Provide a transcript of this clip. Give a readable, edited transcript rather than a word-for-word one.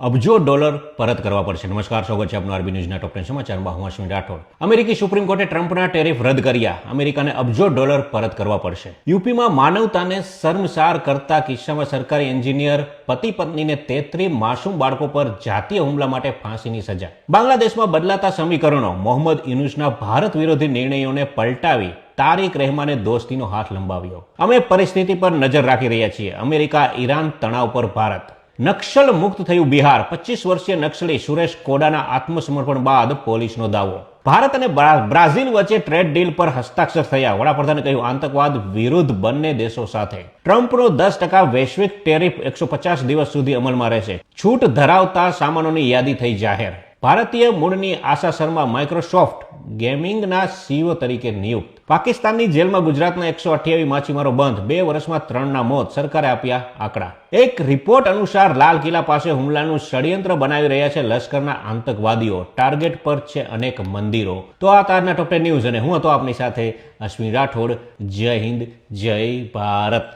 અબજો ડોલર પરત કરવા પડશે। નમસ્કાર, સ્વાગત છે આપનું આરબી ન્યૂઝના ટોપ 10 સમાચારમાં। હું અશ્વિન રાઠોડ। અમેરિકી સુપ્રીમ કોર્ટે ટ્રમ્પના ટેરિફ રદ કર્યા। અમેરિકાને અબજો ડોલર પરત કરવા પડશે। યુપીમાં માનવતાને શર્મસાર કરતા કિસ્સામાં સરકારી એન્જિનિયર પતિ પત્નીને 33 માસૂમ બાળકો પર જાતીય હુમલા માટે ફાંસીની સજા। બાંગ્લાદેશમાં બદલાતા સમીકરણો, મોહમ્મદ યુનુસના ભારત વિરોધી નિર્ણયોને પલટાવી તારિક રહેમાને દોસ્તીનો હાથ લંબાવ્યો। અમે પરિસ્થિતિ પર નજર રાખી રહ્યા છીએ। અમેરિકા ઈરાન તણાવ પર ભારત। નક્સલ મુક્ત થયું બિહાર। 25 વર્ષીય નક્સલી સુરેશ કોડાના આત્મસમર્પણ બાદ પોલીસનો દાવો। ભારત અને બ્રાઝિલ વચ્ચે ટ્રેડ ડીલ પર હસ્તાક્ષર થયા। વડાપ્રધાને કહ્યું, આતંકવાદ વિરુદ્ધ બંને દેશો સાથે। ટ્રમ્પનો 10% વૈશ્વિક ટેરિફ 150 દિવસ સુધી અમલમાં રહેશે। છૂટ ધરાવતા સામાનોની યાદી થઈ જાહેર। ભારતીય મૂળની આશા શર્મા માઇક્રોસોફ્ટ ગેમિંગના સીઈઓ તરીકે નિયુક્ત। પાકિસ્તાનની જેલમાં ગુજરાતના 128 માછીમારો બંધ। 2 વર્ષમાં 3ના મોત। સરકારે આપ્યા આંકડા। એક રિપોર્ટ અનુસાર લાલ કિલ્લા પાસે હુમલાનું ષડયંત્ર બનાવી રહ્યા છે લશ્કરના આતંકવાદીઓ। ટાર્ગેટ પર છે અનેક મંદિરો। તો આ તારના ટોપ 10 ન્યૂઝ અને હું હતો આપની સાથે અશ્વિન રાઠોડ। જય હિન્દ, જય ભારત।